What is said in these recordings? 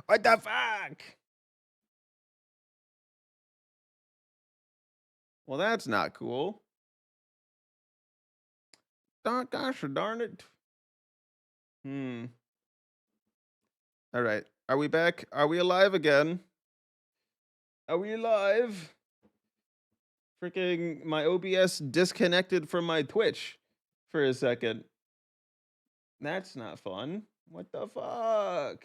What the fuck? Well, that's not cool. Gosh darn it. Hmm. All right. Are we back? Are we alive again? Are we alive? Freaking my OBS disconnected from my Twitch for a second. That's not fun. What the fuck?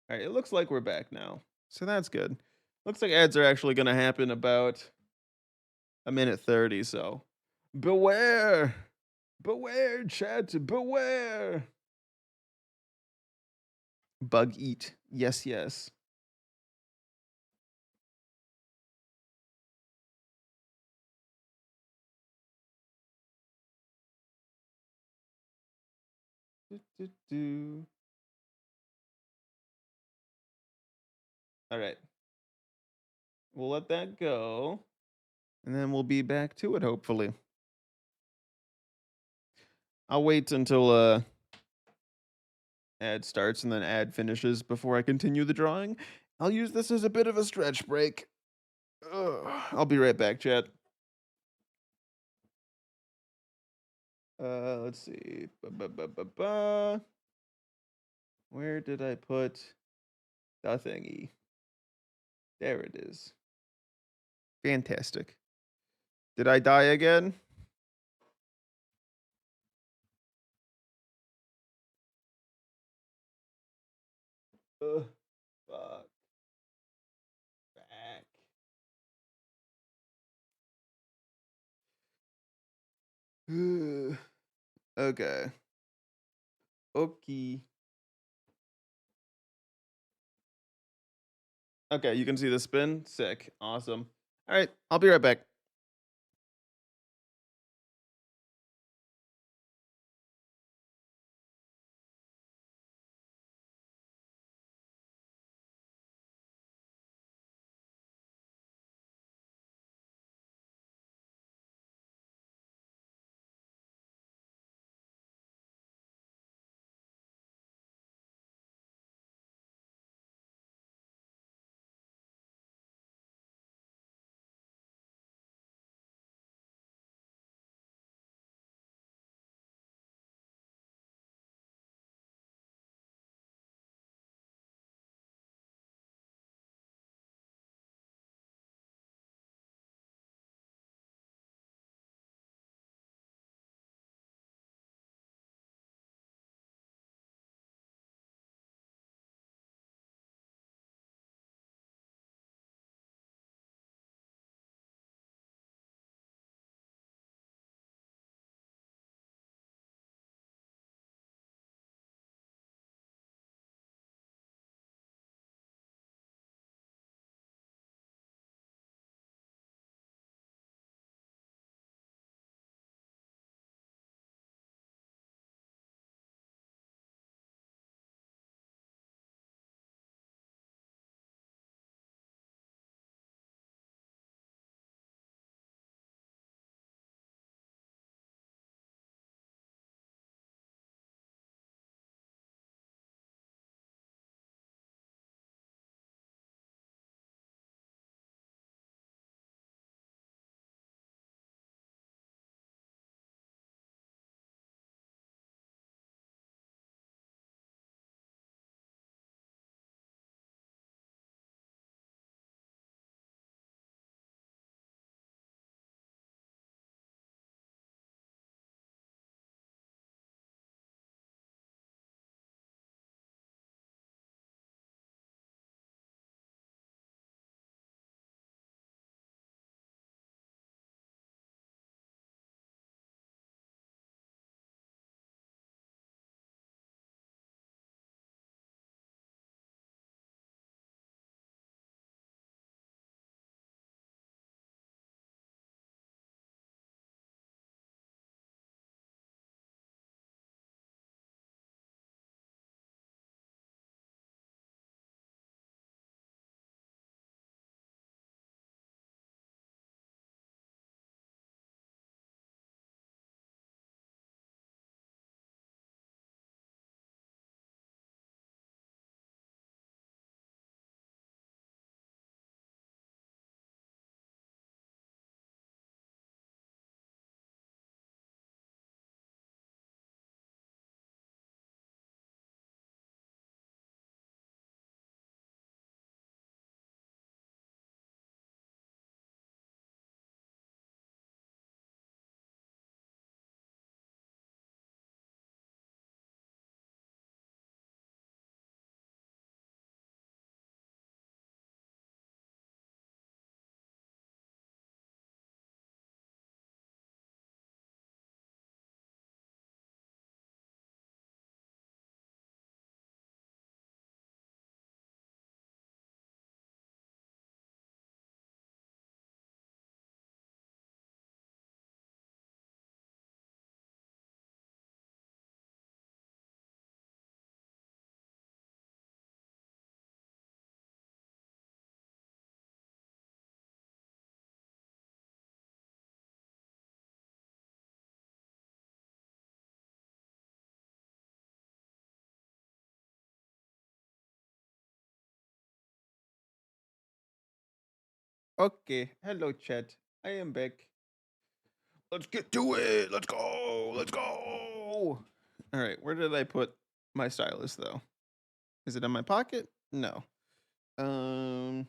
All right, it looks like we're back now. So that's good. Looks like ads are actually going to happen about a minute 30, so beware. Beware, chat. Beware. Bug eat. Yes, yes. Do, do, do. All right. We'll let that go. And then we'll be back to it, hopefully. I'll wait until ad starts and then ad finishes before I continue the drawing. I'll use this as a bit of a stretch break. Ugh. I'll be right back, chat. Let's see. Where did I put the thingy? There it is. Fantastic. Did I die again? Fuck. Back. Okay. Okay. Okay, you can see the spin. Sick. Awesome. All right, I'll be right back. Okay, hello chat. I am back. Let's get to it. Let's go. Let's go. All right, where did I put my stylus though? Is it in my pocket? No. Um.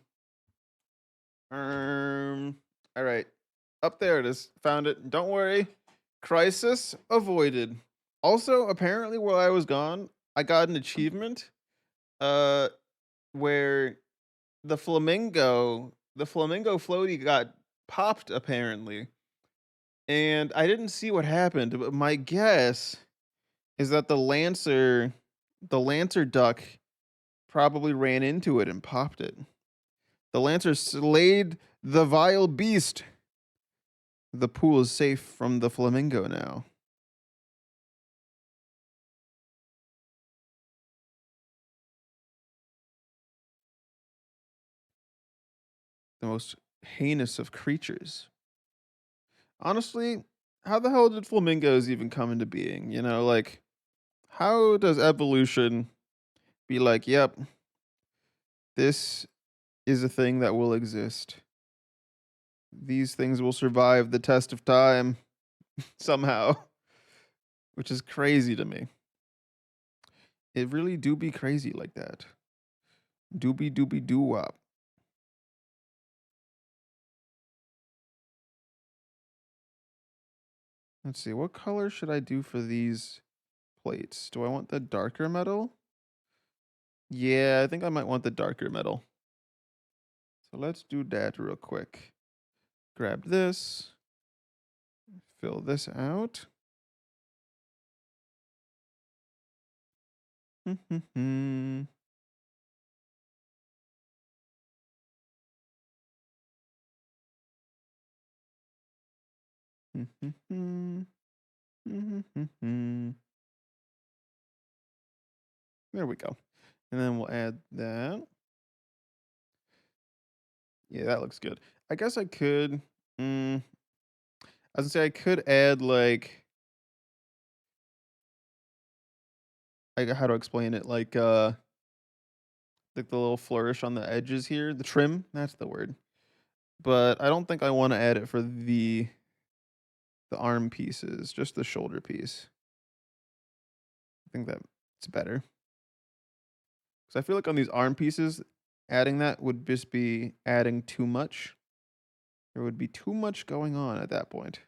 All right, up there it is. Found it. Don't worry. Crisis avoided. Also, apparently, while I was gone, I got an achievement. Uh, where the flamingo floaty got popped apparently, and I didn't see what happened, but my guess is that the lancer duck probably ran into it and popped it. The lancer slayed the vile beast. The pool is safe from the flamingo now. The most heinous of creatures. Honestly, how the hell did flamingos even come into being? Like, how does evolution be like, yep, this is a thing that will exist? These things will survive the test of time somehow, which is crazy to me. It really do be crazy like that. Doobie doobie doo wop. Let's see, what color should I do for these plates? Do I want the darker metal? Yeah, I think I might want the darker metal. So let's do that real quick. Grab this, fill this out. There we go. And then we'll add that. Yeah, that looks good. I guess I could. I was gonna say I could add like how to explain it, like the little flourish on the edges here, the trim. That's the word. But I don't think I want to add it for the arm pieces, just the shoulder piece. I think that's better because I feel like on these arm pieces, adding that would just be adding too much. There would be too much going on at that point.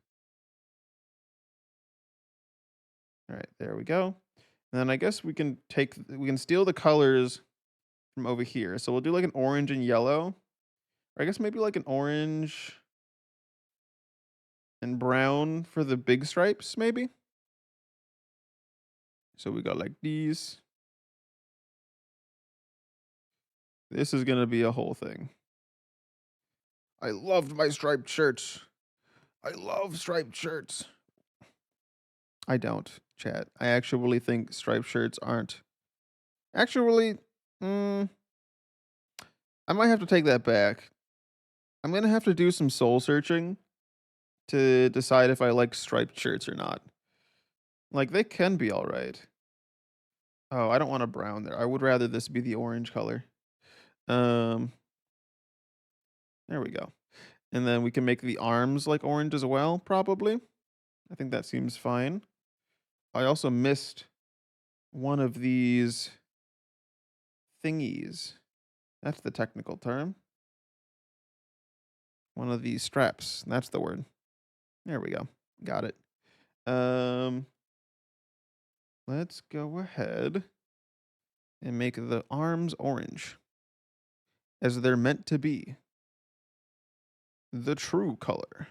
All right, there we go. And then I guess we can steal the colors from over here. So we'll do like an orange and yellow. Or I guess maybe like an orange and brown for the big stripes, maybe. So we got like these. This is gonna be a whole thing. I loved my striped shirts. I love striped shirts. I don't, chat. I actually think striped shirts aren't. Actually, I might have to take that back. I'm gonna have to do some soul searching to decide if I like striped shirts or not. Like they can be all right. Oh, I don't want a brown there. I would rather this be the orange color. Um, there we go. And then we can make the arms like orange as well, probably. I think that seems fine. I also missed one of these thingies. That's the technical term. One of these straps. That's the word. There we go. Got it. Um, let's go ahead and make the arms orange as they're meant to be. The true color.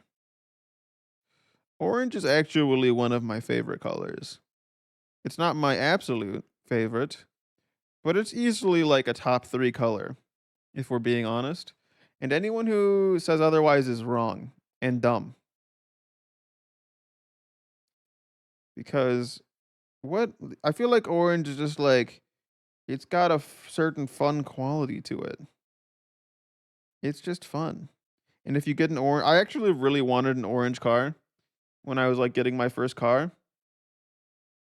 Orange is actually one of my favorite colors. It's not my absolute favorite, but it's easily like a top 3 color, if we're being honest. And anyone who says otherwise is wrong and dumb. Because what I feel like orange is just like it's got a certain fun quality to it. It's just fun. And if you get an orange, I actually really wanted an orange car when I was like getting my first car.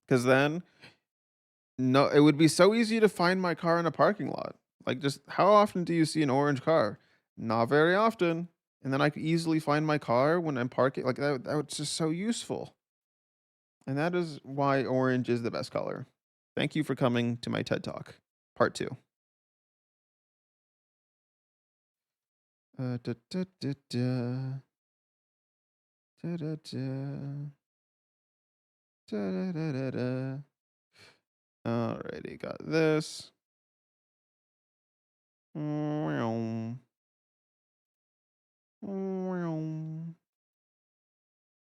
Cause then no, it would be so easy to find my car in a parking lot. Like just how often do you see an orange car? Not very often. And then I could easily find my car when I'm parking. Like that was just so useful. And that is why orange is the best color. Thank you for coming to my TED Talk, part 2. Da, da, da, da. Da, da, da. Da, da, da, da, da. Alrighty, got this.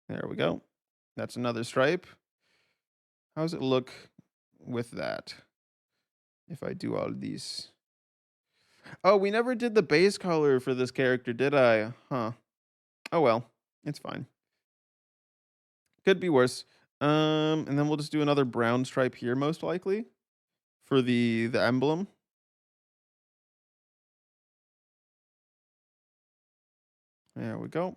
There we go. That's another stripe. How does it look with that? If I do all these. Oh, we never did the base color for this character, did I? Huh. Oh well, it's fine. Could be worse. And then we'll just do another brown stripe here, most likely, for the emblem. There we go.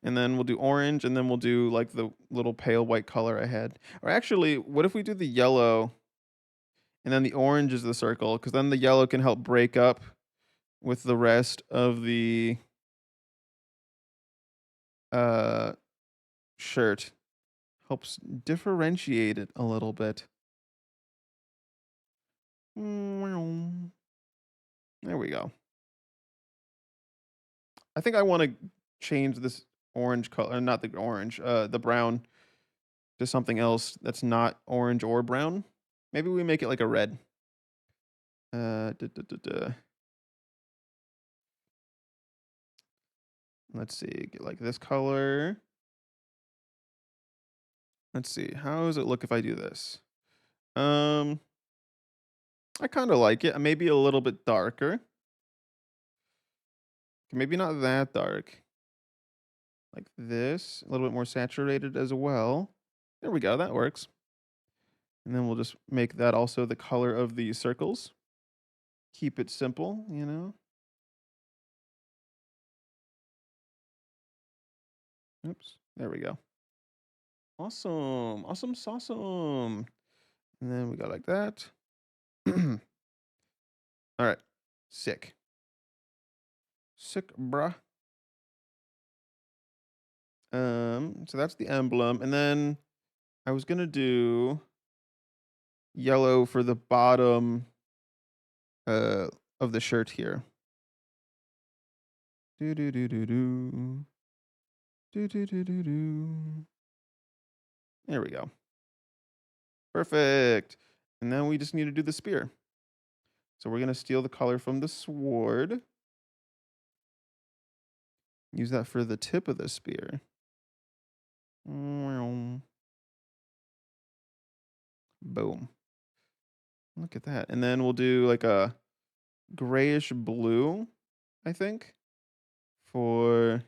And then we'll do orange, and then we'll do like the little pale white color I had. Or actually, what if we do the yellow, and then the orange is the circle? Because then the yellow can help break up with the rest of the shirt. Helps differentiate it a little bit. There we go. I think I want to change this orange color, not the orange, the brown to something else that's not orange or brown. Maybe we make it like a red. Let's see, get like this color. Let's see, how does it look if I do this? I kind of like it. Maybe a little bit darker. Maybe not that dark. Like this, a little bit more saturated as well. There we go, that works. And then we'll just make that also the color of the circles. Keep it simple, you know? Oops, there we go. Awesome, awesome, awesome. And then we go like that. All right, sick. Sick, bruh. So that's the emblem. And then I was gonna do yellow for the bottom of the shirt here. Do do do do do. Do do do do do. There we go. Perfect. And now we just need to do the spear. So we're gonna steal the color from the sword. Use that for the tip of the spear. Boom. Look at that. And then we'll do like a grayish blue, I think. For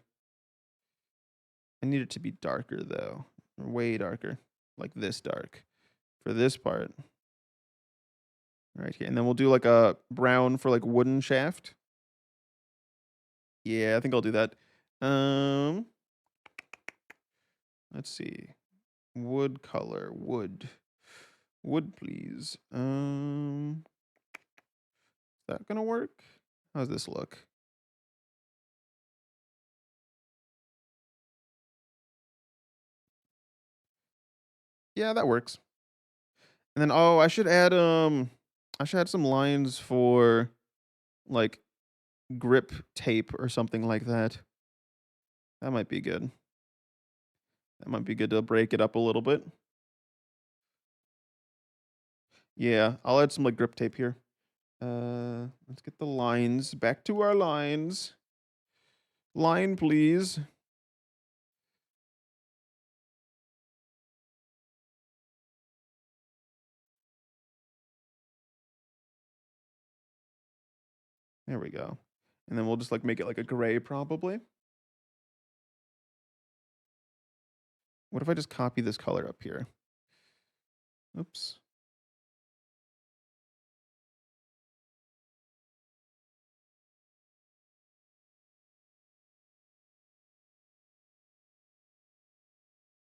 I need it to be darker though. Way darker. Like this dark. For this part. Right here. And then we'll do like a brown for like wooden shaft. Yeah, I think I'll do that. Let's see. Wood color. Wood. Wood, please. Is that gonna work? How's this look? Yeah, that works. And then I should add some lines for like grip tape or something like that. That might be good. That might be good to break it up a little bit. Yeah, I'll add some like grip tape here. Let's get the lines. Back to our lines. Line, please. There we go. And then we'll just like make it like a gray probably. What if I just copy this color up here? Oops.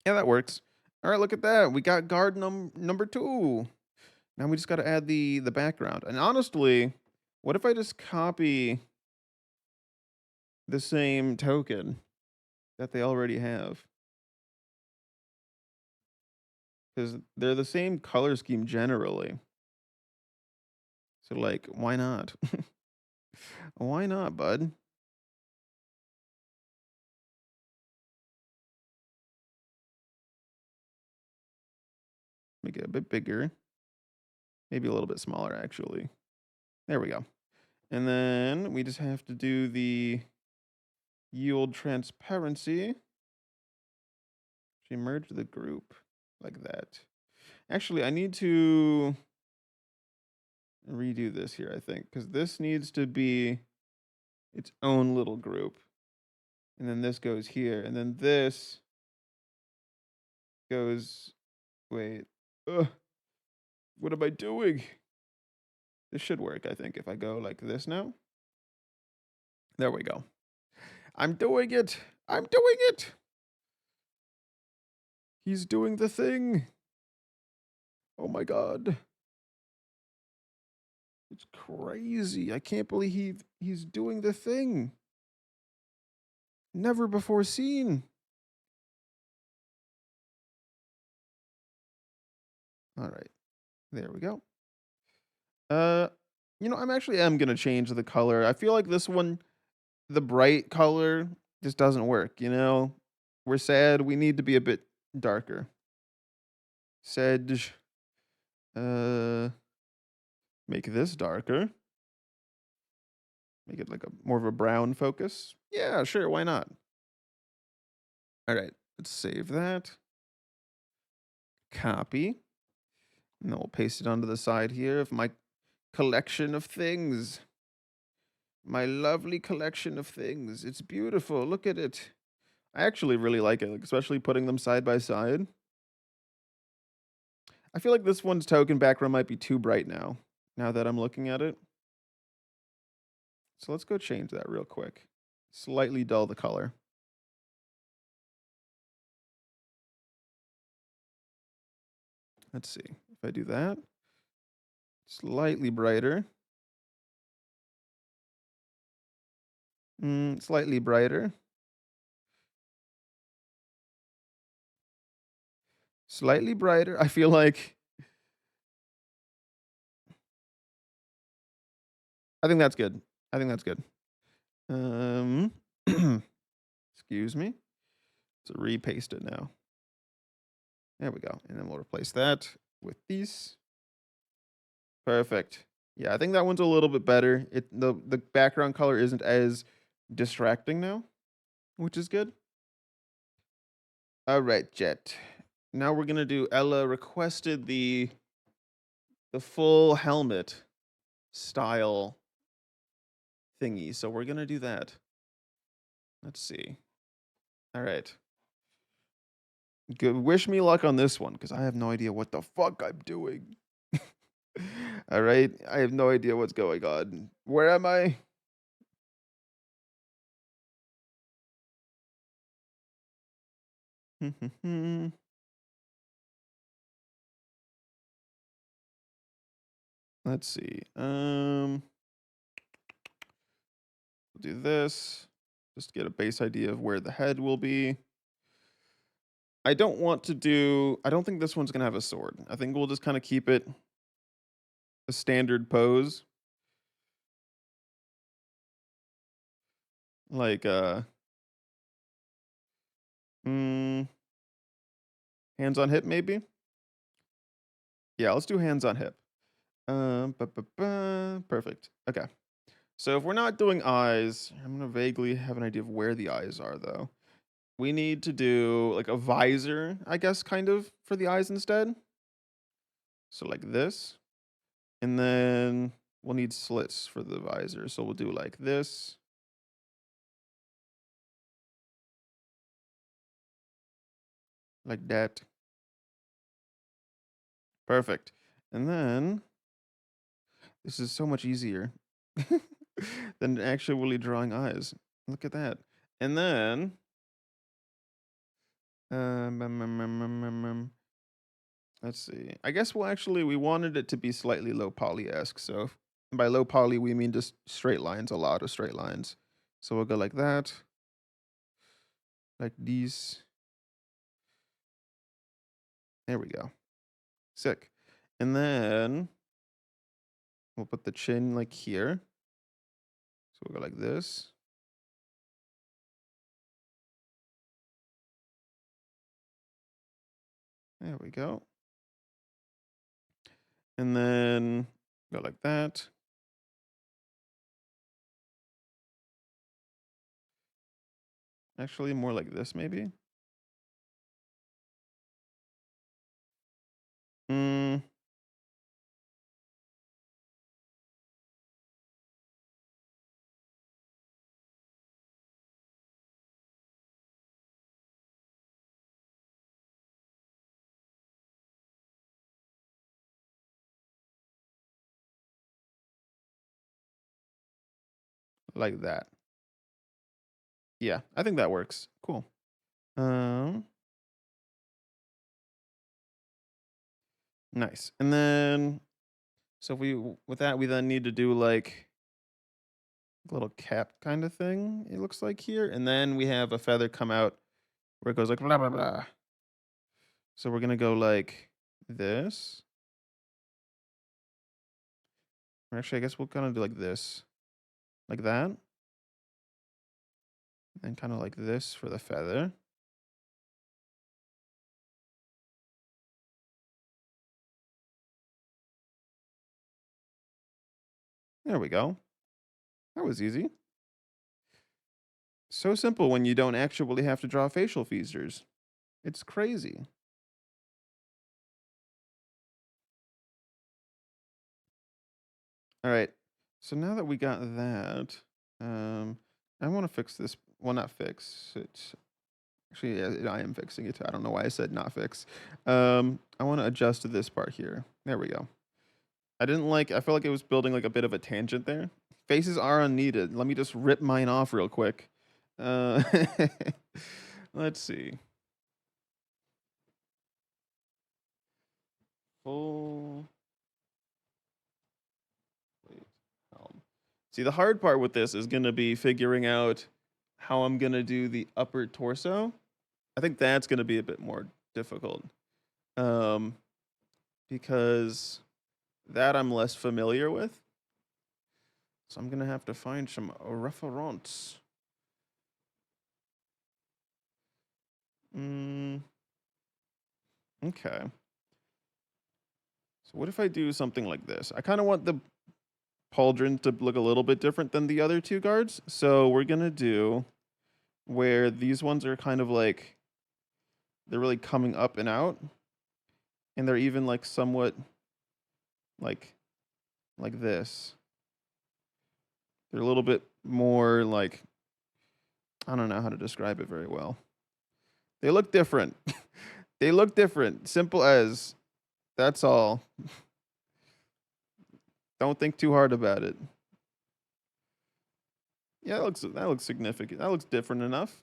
Yeah, that works. All right, look at that. We got guard number 2. Now we just got to add the background. And honestly, what if I just copy the same token that they already have. Because they're the same color scheme generally. So, like, why not? Why not, bud? Make it a bit bigger. Maybe a little bit smaller, actually. There we go. And then we just have to do the yield transparency. Actually, merge the group like that. Actually, I need to redo this here, I think, because this needs to be its own little group. And then this goes here. And then this goes. Wait. Ugh. What am I doing? This should work, I think, if I go like this now. There we go. I'm doing it. I'm doing it. He's doing the thing. Oh my God. It's crazy. I can't believe he's doing the thing. Never before seen. All right. There we go. I'm actually am gonna change the color. I feel like this one, the bright color, just doesn't work, you know? We're sad, we need to be a bit darker. Sedge. Uh Make this darker. Make it like a more of a brown focus. Yeah, sure, why not? All right, let's save that. Copy. And then we'll paste it onto the side here of my collection of things. My lovely collection of things. It's beautiful. Look at it. I actually really like it, like, especially putting them side by side. I feel like this one's token background might be too bright now that I'm looking at it. So let's go change that real quick. Slightly dull the color. Let's see. If I do that, slightly brighter. Slightly brighter. Slightly brighter. I feel like I think that's good. I think that's good. Excuse me. Let's repaste it now. There we go. And then we'll replace that with these. Perfect. Yeah, I think that one's a little bit better. The background color isn't as distracting now, which is good. All right, Jet. Now we're gonna do Ella requested the full helmet style thingy, so we're gonna do that. Let's see. All right. Good. Wish me luck on this one because I have no idea what the fuck I'm doing. All right, I have no idea what's going on. Where am I? Let's see. We'll do this. Just to get a base idea of where the head will be. I don't want to do. I don't think this one's gonna have a sword. I think we'll just kind of keep it a standard pose. Like mm, hands on hip maybe. Yeah, let's do hands on hip. Perfect. Okay. So if we're not doing eyes, I'm gonna vaguely have an idea of where the eyes are though. We need to do like a visor, I guess, kind of for the eyes instead. So like this. And then we'll need slits for the visor. So we'll do like this. Like that. Perfect. And then this is so much easier than actually drawing eyes. Look at that. And then let's see. I guess we wanted it to be slightly low poly-esque. So by low poly we mean just straight lines, a lot of straight lines. So we'll go like that. Like these. There we go. Sick. And then we'll put the chin like here. So we'll go like this. There we go. And then go like that. Actually, more like this, maybe. Mm, like that. Yeah, I think that works. Cool. Um, nice. And then, so if we with that, we then need to do like a little cap kind of thing. It looks like here, and then we have a feather come out where it goes like blah blah blah. So we're gonna go like this. Or actually, I guess we'll kind of do like this, like that, and kind of like this for the feather. There we go. That was easy. So simple when you don't actually have to draw facial features. It's crazy. All right. So now that we got that, I want to fix this. Well, not fix it. Actually, yeah, I am fixing it. I don't know why I said not fix. I want to adjust this part here. There we go. I didn't like. I felt like it was building like a bit of a tangent there. Faces are unneeded. Let me just rip mine off real quick. Uh, let's see. Full. Wait. See, the hard part with this is going to be figuring out how I'm going to do the upper torso. I think that's going to be a bit more difficult. Um, because that I'm less familiar with. So I'm going to have to find some reference. Okay. So what if I do something like this? I kind of want the pauldron to look a little bit different than the other two guards. So we're going to do where these ones are kind of like, they're really coming up and out. And they're even like somewhat like this. They're a little bit more like, I don't know how to describe it very well. They look different. They look different. Simple as, that's all. Don't think too hard about it. Yeah, that looks significant. That looks different enough.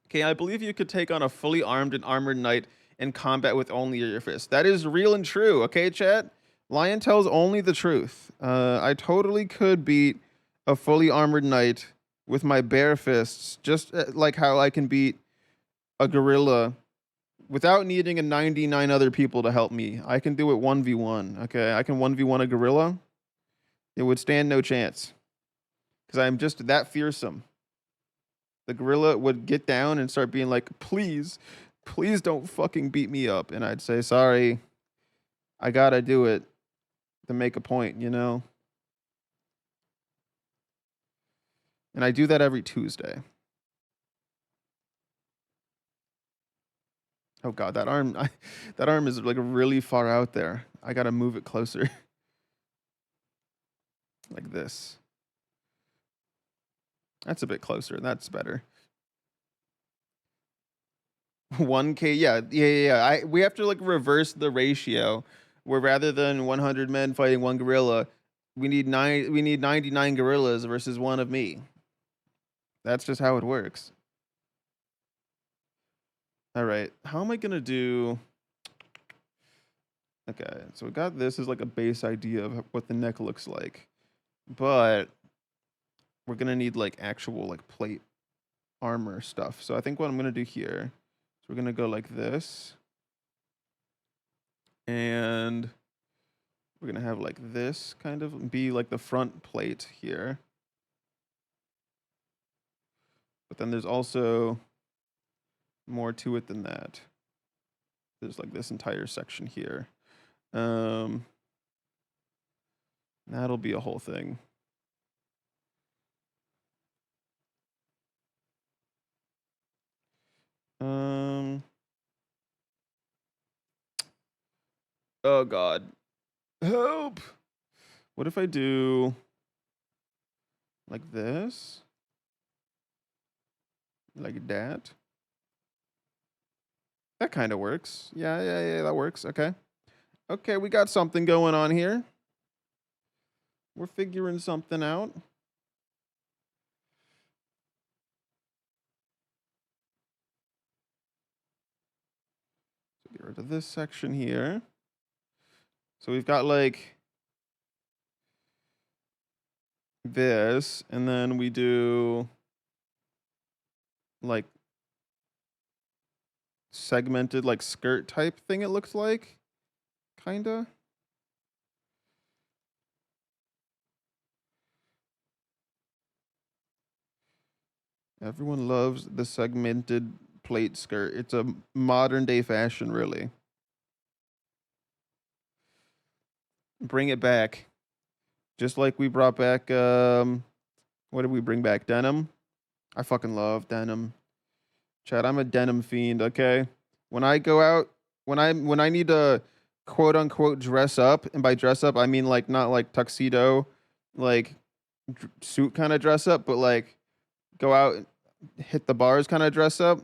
Okay, I believe you could take on a fully armed and armored knight in combat with only your fist. That is real and true. Okay, chat. Lion tells only the truth. I totally could beat a fully armored knight with my bare fists, just like how I can beat a gorilla without needing a 99 other people to help me. I can do it 1v1. Okay, I can 1v1 a gorilla. It would stand no chance because I'm just that fearsome. The gorilla would get down and start being like, please, please don't fucking beat me up. And I'd say, sorry, I gotta do it to make a point, you know? And I do that every Tuesday. Oh god, that arm is like really far out there. I gotta move it closer. Like this. That's a bit closer. That's better. 1K, yeah. We have to like reverse the ratio where rather than 100 men fighting one gorilla, we need 99 gorillas versus one of me. That's just how it works. All right. How am I going to do? Okay. So we got this as like a base idea of what the neck looks like. But we're gonna need like actual like plate armor stuff. So I think what I'm gonna do here is we're gonna go like this, and we're gonna have like this kind of be like the front plate here. But then there's also more to it than that. There's like this entire section here. That'll be a whole thing. Oh God, help! What if I do like this, like that? That kind of works. Yeah, that works. Okay. Okay, we got something going on here. We're figuring something out. So get rid of this section here. So we've got like this, and then we do like segmented like skirt type thing, it looks like. Kinda. Everyone loves the segmented plate skirt. It's a modern day fashion, really. Bring it back. Just like we brought back what did we bring back? Denim. I fucking love denim. Chad, I'm a denim fiend, okay? When I go out, when I need to quote unquote dress up, and by dress up I mean like not like tuxedo, like suit kind of dress up, but like go out and hit the bars kind of dress up,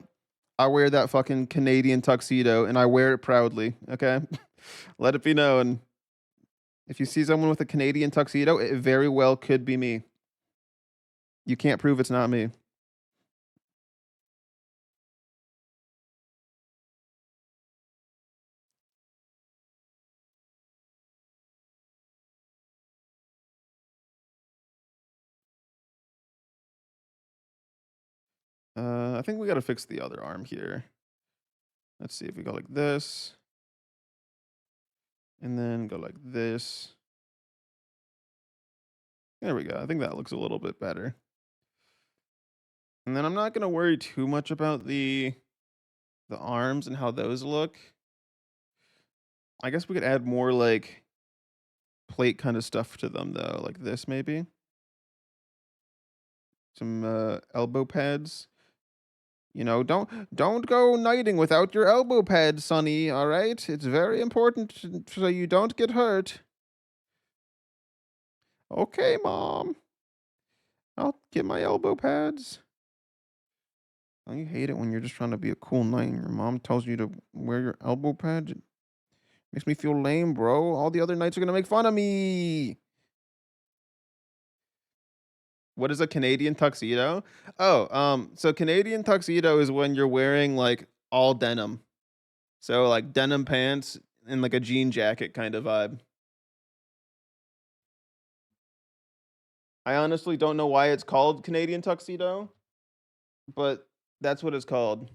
I wear that fucking Canadian tuxedo and I wear it proudly, okay? Let it be known. If you see someone with a Canadian tuxedo, it very well could be me. You can't prove it's not me. I think we got to fix the other arm here. Let's see if we go like this, and then go like this. There we go. I think that looks a little bit better. And then I'm not gonna worry too much about the arms and how those look. I guess we could add more like plate kind of stuff to them though, like this maybe. Some elbow pads. You know, don't go knighting without your elbow pads, Sonny. All right, it's very important so you don't get hurt. Okay, Mom. I'll get my elbow pads. Oh, you hate it when you're just trying to be a cool knight and your mom tells you to wear your elbow pads. It makes me feel lame, bro. All the other knights are gonna make fun of me. What is a Canadian tuxedo? Oh, so Canadian tuxedo is when you're wearing like all denim. So like denim pants and like a jean jacket kind of vibe. I honestly don't know why it's called Canadian tuxedo, but that's what it's called.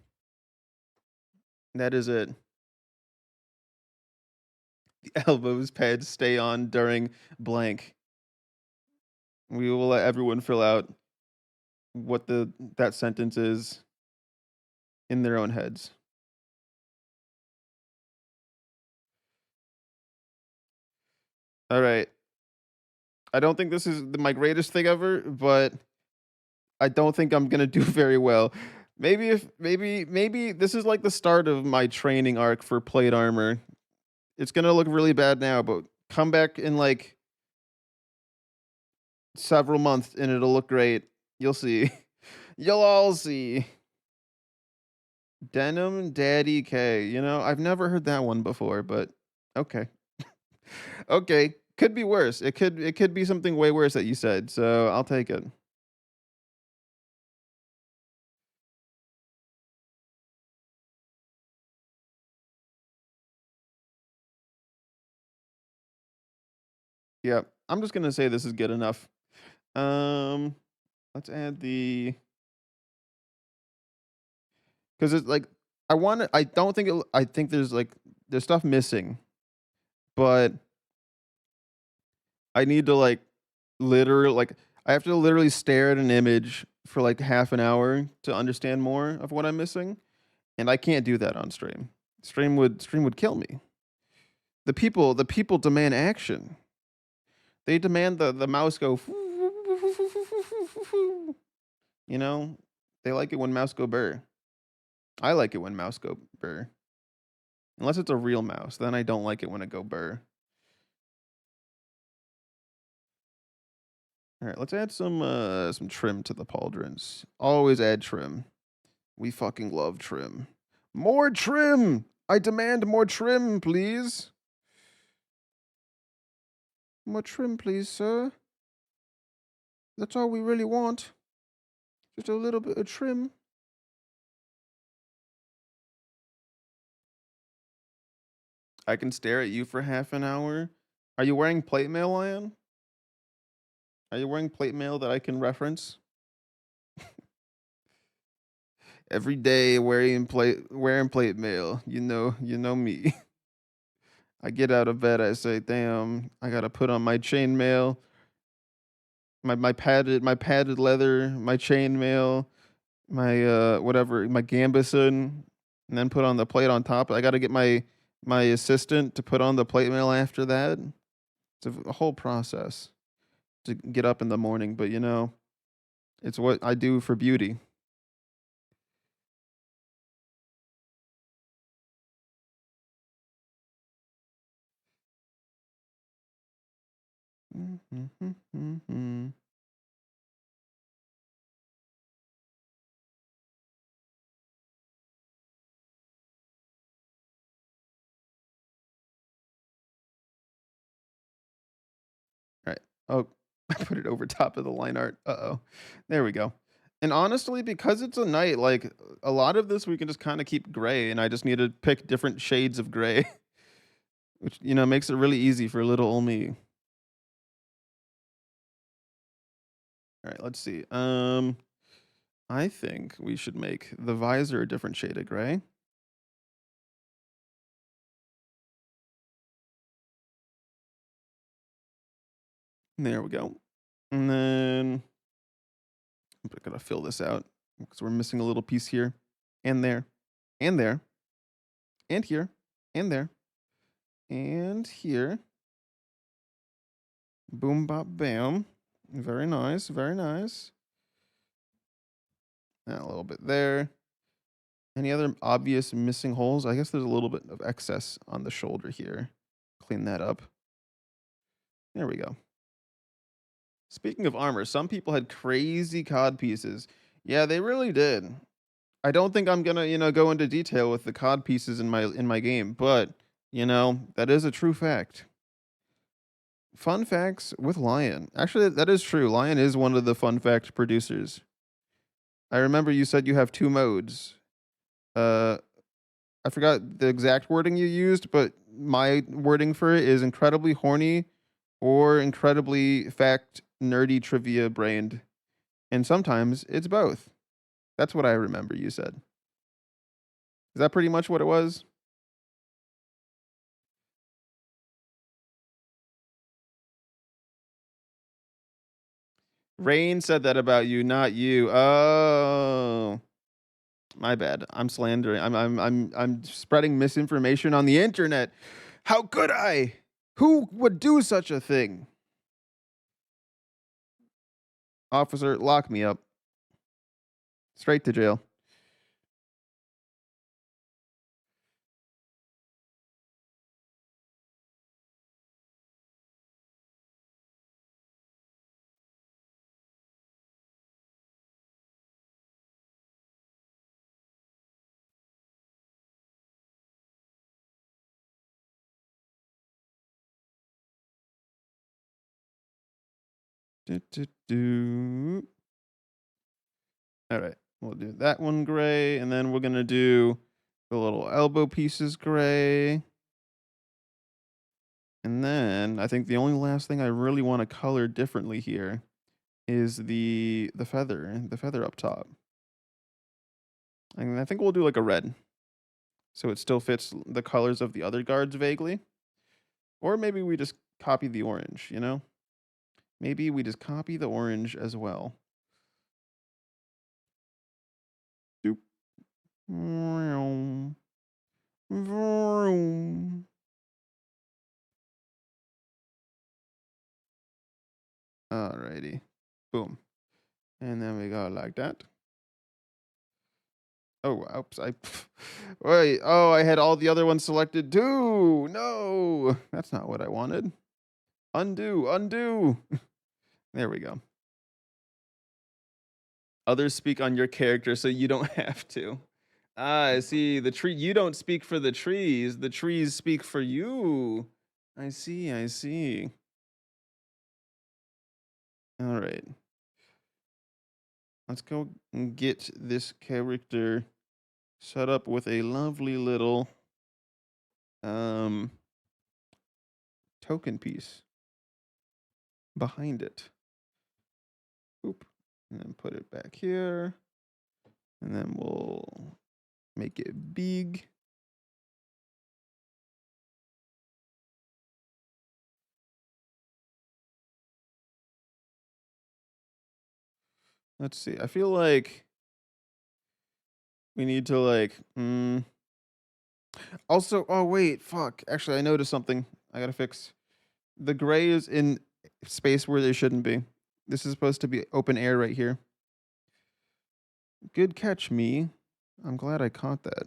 That is it. The elbows pads stay on during blank. We will let everyone fill out what that sentence is in their own heads. All right. I don't think this is my greatest thing ever, but I don't think I'm gonna do very well. Maybe this is like the start of my training arc for plate armor. It's gonna look really bad now, but come back in like several months and it'll look great. You'll see. You'll all see. Denim Daddy K. You know, I've never heard that one before, but okay. Okay. Could be worse. It could be something way worse that you said, so I'll take it. Yeah. I'm just gonna say this is good enough. Um let's add the, because it's like I want to. I don't think it. I think there's stuff missing, but I need to like literally like I have to literally stare at an image for like half an hour to understand more of what I'm missing, and I can't do that on stream. Stream would kill me. The people demand action. They demand the mouse go. You know, they like it when mouse go burr. I like it when mouse go burr. Unless it's a real mouse, then I don't like it when it go burr. All right, let's add some trim to the pauldrons. Always add trim. We fucking love trim. More trim. I demand more trim, please. More trim, please, sir. That's all we really want. Just a little bit of trim. I can stare at you for half an hour. Are you wearing plate mail, Lion? Are you wearing plate mail that I can reference? Every day wearing plate mail. You know me. I get out of bed, I say, damn, I gotta put on my chainmail, my padded leather, my chainmail, my whatever, my gambeson, and then put on the plate on top. I gotta get my assistant to put on the plate mail after that. It's a whole process to get up in the morning, but it's what I do for beauty. Right. Oh, I put it over top of the line art. Uh-oh. There we go. And honestly, because it's a night, like a lot of this we can just kind of keep gray, and I just need to pick different shades of gray, which makes it really easy for little old me. All right, let's see. I think we should make the visor a different shade of gray. There we go. And then I'm gonna fill this out because we're missing a little piece here, and there, and there, and here, and there, and here. Boom, bop, bam. Very nice, very nice. And a little bit there. Any other obvious missing holes? I guess there's a little bit of excess on the shoulder here. Clean that up. There we go. Speaking of armor, some people had crazy cod pieces. Yeah, they really did. I don't think I'm gonna, go into detail with the cod pieces in my game, but that is a true fact. Fun facts with Lion. Actually, that is true. Lion is one of the fun fact producers. I remember you said you have two modes. Uh, I forgot the exact wording you used, but my wording for it is incredibly horny or incredibly fact nerdy trivia brained. And sometimes it's both. That's what I remember you said. Is that pretty much what it was? Rain said that about you, not you. Oh, my bad. I'm slandering. I'm spreading misinformation on the internet. How could I? Who would do such a thing? Officer, lock me up. Straight to jail. Do, do, do. All right. We'll do that one gray, and then we're going to do the little elbow pieces gray. And then I think the only last thing I really want to color differently here is the feather up top. And I think we'll do like a red, so it still fits the colors of the other guards vaguely. Or maybe we just copy the orange, you know? Maybe we just copy the orange as well. Doop. Vroom. Vroom. Alrighty. Boom. And then we go like that. Oh, oops. Wait. Oh, I had all the other ones selected too. No, that's not what I wanted. Undo, undo. There we go. Others speak on your character so you don't have to. Ah, I see. The tree, you don't speak for the trees speak for you. I see, I see. All right. Let's go and get this character set up with a lovely little um token piece behind it. Oop. And then put it back here. And then we'll make it big. Let's see. I feel like we need to like also, oh wait, fuck. Actually, I noticed something I gotta fix. The gray is in space where they shouldn't be. This is supposed to be open air right here. Good catch, me. I'm glad I caught that.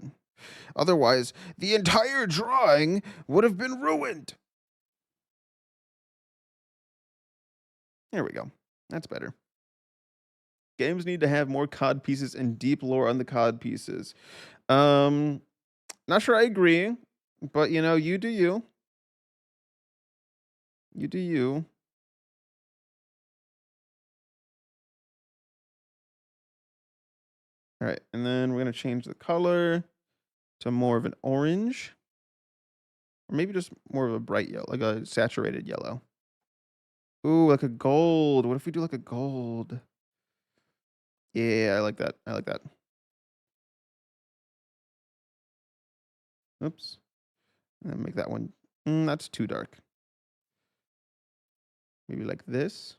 Otherwise, the entire drawing would have been ruined. There we go. That's better. Games need to have more COD pieces and deep lore on the COD pieces. Um, Not sure I agree, but you know, you do you. You do you. All right, and then we're gonna change the color to more of an orange, or maybe just more of a bright yellow, like a saturated yellow. Ooh, like a gold. What if we do like a gold? Yeah, I like that. I like that. Oops. And then make that one. That's too dark. Maybe like this.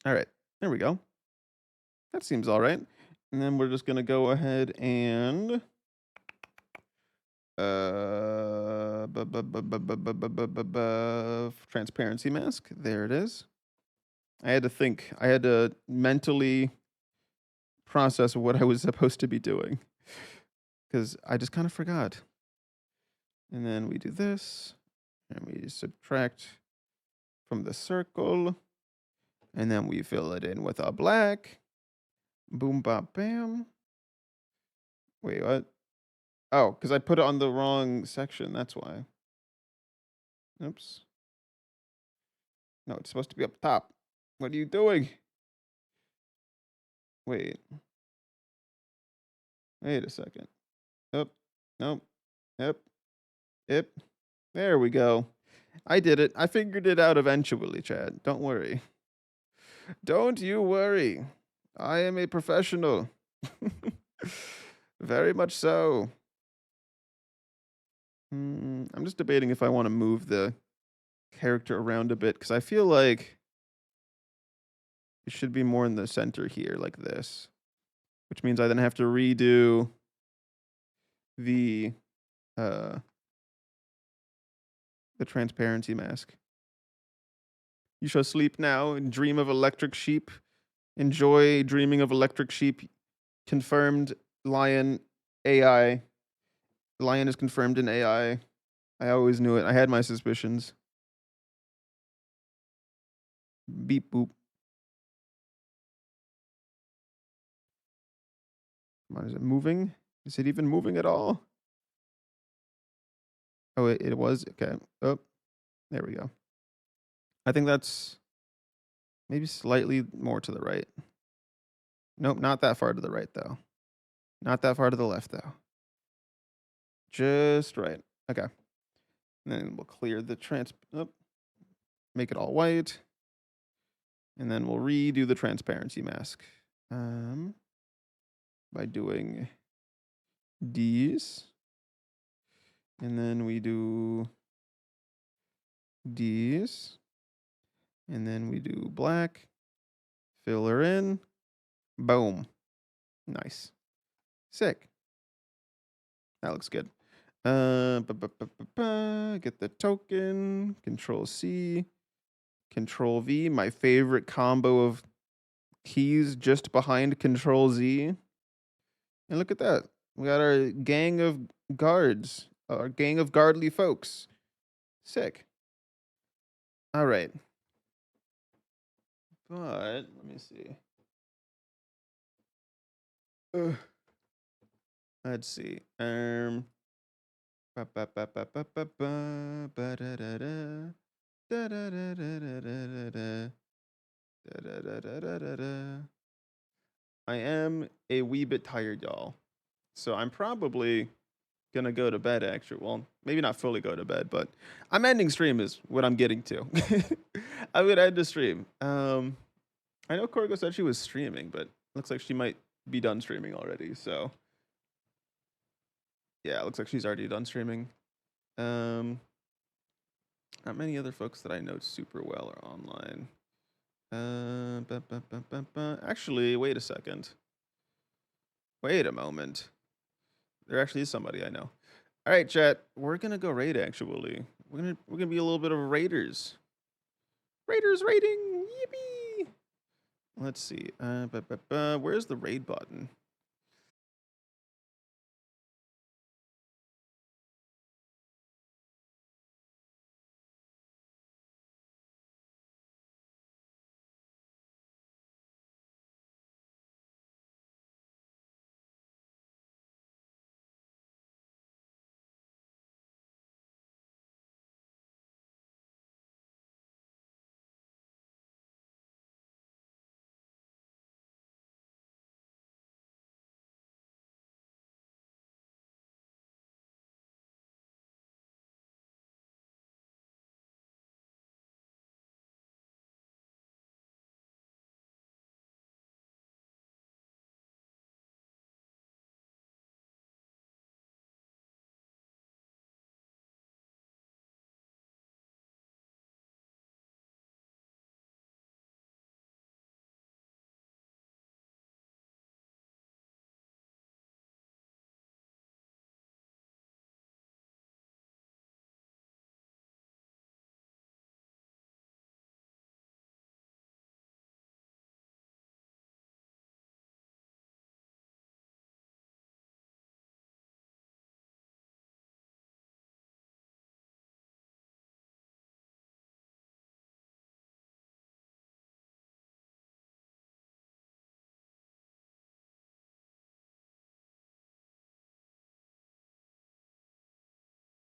All right, there we go. That seems all right. And then we're just gonna go ahead and transparency mask. There it is. I had to think. I had to mentally process what I was supposed to be doing because I just kind of forgot. And then we do this, and we subtract from the circle, and then we fill it in with a black. Boom, bop, bam. Wait, what? Oh, because I put it on the wrong section. That's why. Oops. No, it's supposed to be up top. What are you doing? Wait. Wait a second. Up. Nope. Yep. Yep. There we go. I did it. I figured it out eventually, Chad. Don't worry. Don't you worry. I am a professional. Very much so. I'm just debating if I want to move the character around a bit because I feel like it should be more in the center here, like this, which means I then have to redo the uh the transparency mask. You shall sleep now and dream of electric sheep. Enjoy dreaming of electric sheep. Confirmed lion AI. Lion is confirmed in AI. I always knew it. I had my suspicions. Beep boop. Come on, is it moving? Is it even moving at all? Oh, it was? Okay. Oh, there we go. I think that's maybe slightly more to the right. Nope, not that far to the right, though. Not that far to the left, though. Just right. Okay. And then we'll clear the make it all white. And then we'll redo the transparency mask. By doing these. And then we do these. And then we do black. Fill her in. Boom. Nice. Sick. That looks good. Get the token. Control C. Control V. My favorite combo of keys just behind Control Z. And look at that. We got our gang of guards. Our gang of guardly folks. Sick. All right. But let me see. Let's see. I am a wee bit tired, y'all. So I'm probably gonna go to bed, actually. Well, maybe not fully go to bed, but I'm ending stream is what I'm getting to. I'm gonna end the stream. I know Corgo said she was streaming, but looks like she might be done streaming already. So yeah, it looks like she's already done streaming. Not many other folks that I know super well are online. Actually, wait a second. Wait a moment. There actually is somebody I know. All right, chat. We're gonna go raid. Actually, we're gonna be a little bit of raiders. Raiders raiding. Yippee! Let's see. Where's the raid button?